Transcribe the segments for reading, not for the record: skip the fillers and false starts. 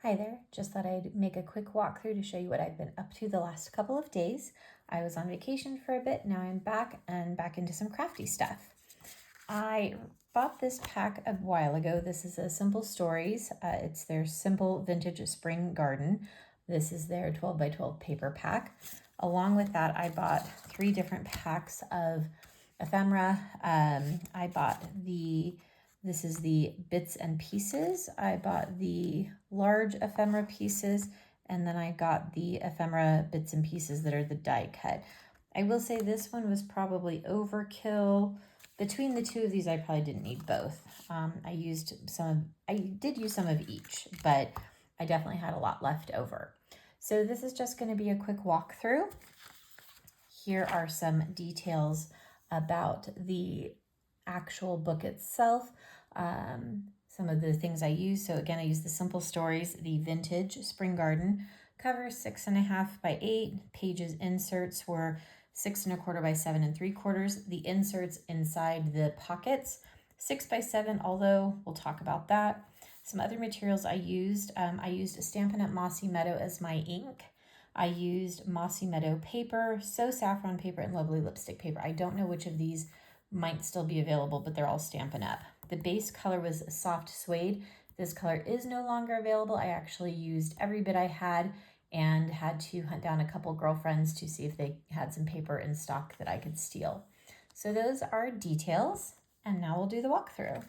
Hi there, just thought I'd make a quick walkthrough to show you what I've been up to the last couple of days. I was on vacation for a bit, now I'm back and back into some crafty stuff. I bought this pack a while ago. This is a Simple Stories. It's their Simple Vintage Spring Garden. This is their 12 by 12 paper pack. Along with that, I bought 3 different packs of ephemera. I bought this is the bits and pieces. I bought the large ephemera pieces, and then I got the ephemera bits and pieces that are the die cut. I will say this one was probably overkill. Between the two of these, I probably didn't need both. I did use some of each, but I definitely had a lot left over. So this is just going to be a quick walkthrough. Here are some details about the actual book itself. Some of the things I use. So again, I use the Simple Stories, the Vintage Spring Garden. Cover 6.5 by 8. Pages inserts were 6 1/4 by 7 3/4. The inserts inside the pockets, 6 by 7, although we'll talk about that. Some other materials I used Stampin' Up! Mossy Meadow as my ink. I used Mossy Meadow paper, So Saffron paper, and Lovely Lipstick paper. I don't know which of these might still be available, but they're all Stampin' Up! The base color was soft suede. This color is no longer available. I actually used every bit I had and had to hunt down a couple girlfriends to see if they had some paper in stock that I could steal. So those are details, and now we'll do the walkthrough.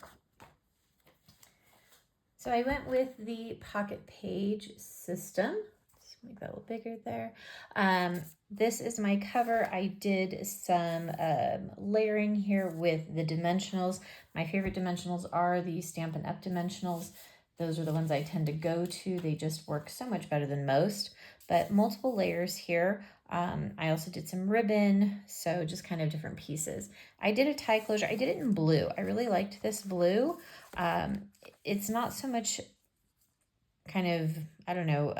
So I went with the pocket page system. Just make that a little bigger there. This is my cover. I did some layering here with the dimensionals. My favorite dimensionals are the Stampin' Up! Dimensionals. Those are the ones I tend to go to. They just work so much better than most. But multiple layers here. I also did some ribbon, so just kind of different pieces. I did a tie closure. I did it in blue. I really liked this blue. It's not so much kind of, I don't know,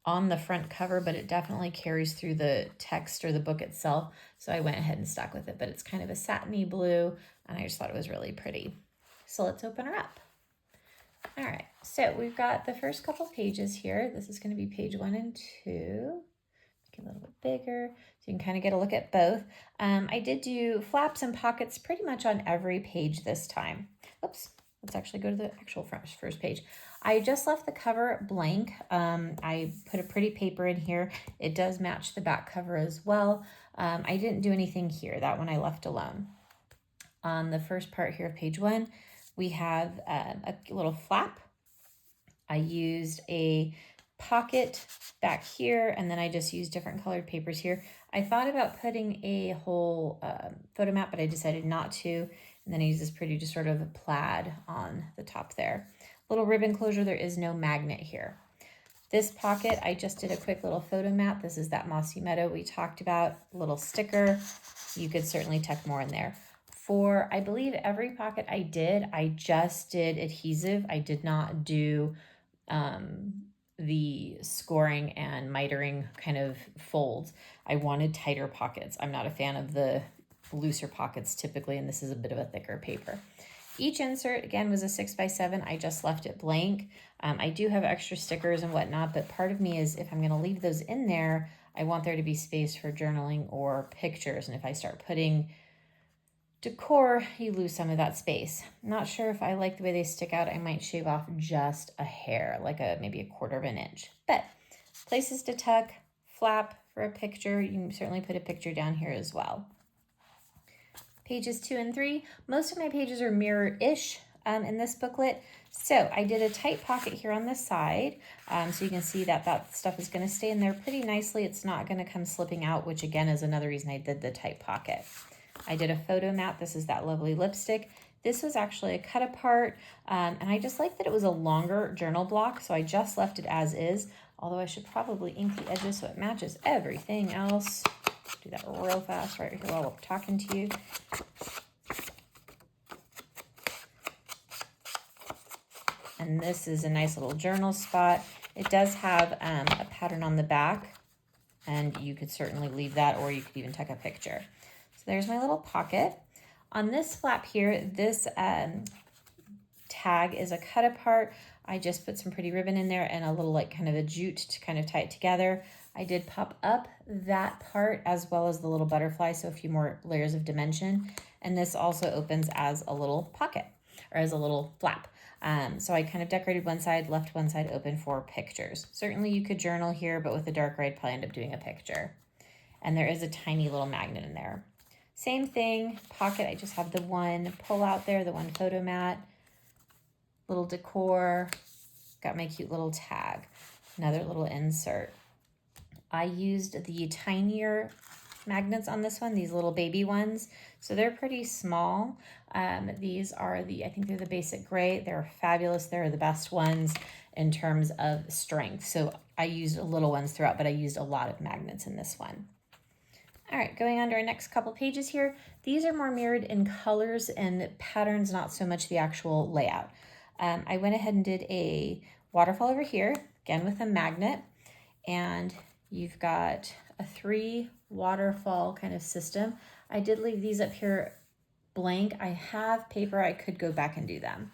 on the front cover, but it definitely carries through the text or the book itself. So I went ahead and stuck with it, but it's kind of a satiny blue, and I just thought it was really pretty. So let's open her up. All right, so we've got the first couple pages here. This is going to be page 1 and 2. Make it a little bit bigger so you can kind of get a look at both. I did do flaps and pockets pretty much on every page this time. Oops, let's actually go to the actual first page. I just left the cover blank. I put a pretty paper in here. It does match the back cover as well. I didn't do anything here. That one I left alone. On the first part here of page 1, we have a little flap. I used a pocket back here, and then I just used different colored papers here. I thought about putting a whole photo mat, but I decided not to. And then I use this pretty just sort of plaid on the top there. Little ribbon closure, there is no magnet here. This pocket, I just did a quick little photo mat. This is that Mossy Meadow we talked about, little sticker. You could certainly tuck more in there. For, I believe, every pocket I just did adhesive. I did not do the scoring and mitering kind of folds. I wanted tighter pockets. I'm not a fan of the looser pockets typically, and this is a bit of a thicker paper. Each insert, again, was a 6 by 7. I just left it blank. I do have extra stickers and whatnot, but part of me is if I'm going to leave those in there, I want there to be space for journaling or pictures. And if I start putting decor, you lose some of that space. Not sure if I like the way they stick out. I might shave off just a hair, like maybe 1/4 of an inch. But places to tuck, flap for a picture. You can certainly put a picture down here as well. Pages 2 and 3. Most of my pages are mirror-ish in this booklet. So I did a tight pocket here on the side. So you can see that that stuff is going to stay in there pretty nicely. It's not going to come slipping out, which again is another reason I did the tight pocket. I did a photo mat. This is that Lovely Lipstick. This was actually a cut apart, and I just like that it was a longer journal block, so I just left it as is, although I should probably ink the edges so it matches everything else. Do that real fast right here while I'm talking to you. And this is a nice little journal spot. It does have a pattern on the back, and you could certainly leave that, or you could even tuck a picture. So there's my little pocket. On this flap here, this tag is a cut apart. I just put some pretty ribbon in there and a little like kind of a jute to kind of tie it together. I did pop up that part as well as the little butterfly, so a few more layers of dimension. And this also opens as a little pocket or as a little flap. So I kind of decorated one side, left one side open for pictures. Certainly you could journal here, but with the darker, I'd probably end up doing a picture. And there is a tiny little magnet in there. Same thing, pocket, I just have the one pull out there, the one photo mat, little decor, got my cute little tag, another little insert. I used the tinier magnets on this one, these little baby ones. So they're pretty small. These are I think they're the basic gray. They're fabulous. They're the best ones in terms of strength. So I used little ones throughout, but I used a lot of magnets in this one. All right, going on to our next couple pages here. These are more mirrored in colors and patterns, not so much the actual layout. I went ahead and did a waterfall over here, again with a magnet, and you've got a 3 waterfall kind of system. I did leave these up here blank. I have paper, I could go back and do them.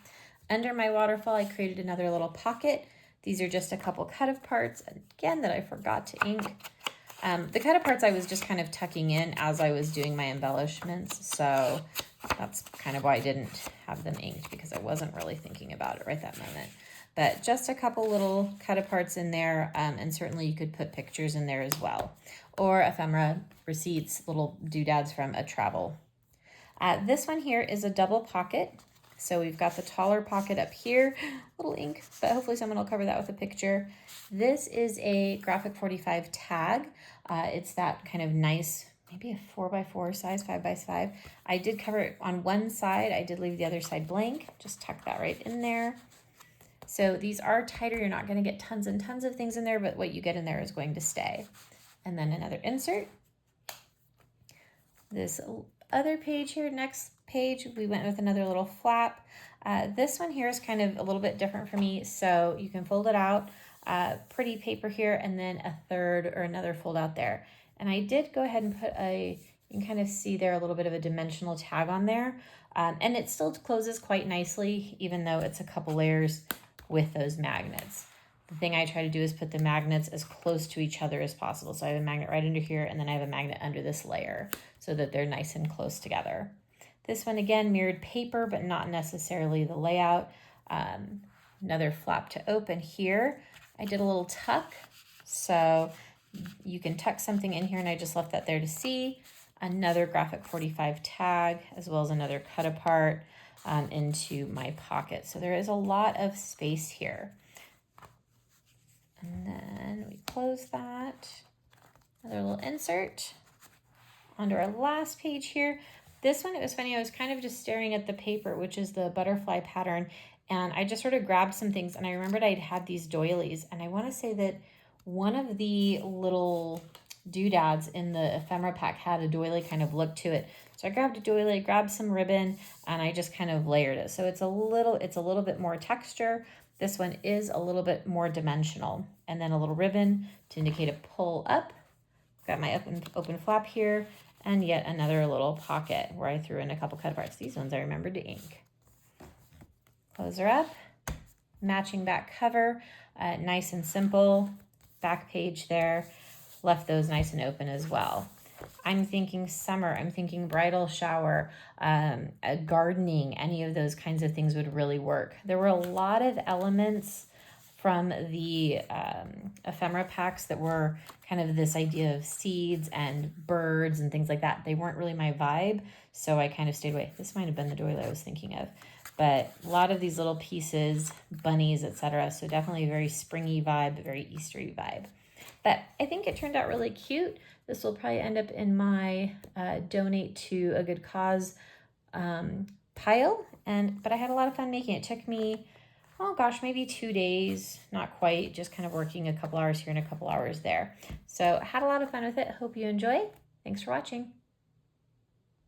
Under my waterfall, I created another little pocket. These are just a couple cut-up parts, again, that I forgot to ink. The cut-up parts I was just kind of tucking in as I was doing my embellishments, so that's kind of why I didn't have them inked, because I wasn't really thinking about it right that moment. But just a couple little cut aparts in there, and certainly you could put pictures in there as well. Or ephemera, receipts, little doodads from a travel. This one here is a double pocket. So we've got the taller pocket up here, little ink, but hopefully someone will cover that with a picture. This is a graphic 45 tag. It's that kind of nice, maybe a 4x4 size, 5x5. I did cover it on one side. I did leave the other side blank. Just tuck that right in there. So these are tighter. You're not going to get tons and tons of things in there, but what you get in there is going to stay. And then another insert. This other page here, next page, we went with another little flap. This one here is kind of a little bit different for me, so you can fold it out. Pretty paper here, and then a third or another fold out there. And I did go ahead and put you can kind of see there a little bit of a dimensional tag on there. And it still closes quite nicely, even though it's a couple layers with those magnets. The thing I try to do is put the magnets as close to each other as possible. So I have a magnet right under here, and then I have a magnet under this layer so that they're nice and close together. This one, again, mirrored paper, but not necessarily the layout. Another flap to open here. I did a little tuck, so you can tuck something in here, and I just left that there to see. Another graphic 45 tag, as well as another cut apart into my pocket. So there is a lot of space here. And then we close that. Another little insert. Onto our last page here. This one, it was funny, I was kind of just staring at the paper, which is the butterfly pattern, and I just sort of grabbed some things, and I remembered I'd had these doilies, and I want to say that one of the little doodads in the ephemera pack had a doily kind of look to it. So I grabbed a doily, grabbed some ribbon, and I just kind of layered it. So it's a little bit more texture. This one is a little bit more dimensional. And then a little ribbon to indicate a pull up. Got my open flap here, and yet another little pocket where I threw in a couple cut parts. These ones I remembered to ink. Close her up. Matching back cover, nice and simple. Back page there. Left those nice and open as well. I'm thinking summer, I'm thinking bridal shower, gardening, any of those kinds of things would really work. There were a lot of elements from the ephemera packs that were kind of this idea of seeds and birds and things like that. They weren't really my vibe, so I kind of stayed away. This might have been the doily I was thinking of. But a lot of these little pieces, bunnies, etc. So definitely a very springy vibe, a very Eastery vibe. But I think it turned out really cute. This will probably end up in my donate to a good cause pile. But I had a lot of fun making it. It took me, oh gosh, maybe 2 days, not quite, just kind of working a couple hours here and a couple hours there. So I had a lot of fun with it. Hope you enjoy. Thanks for watching.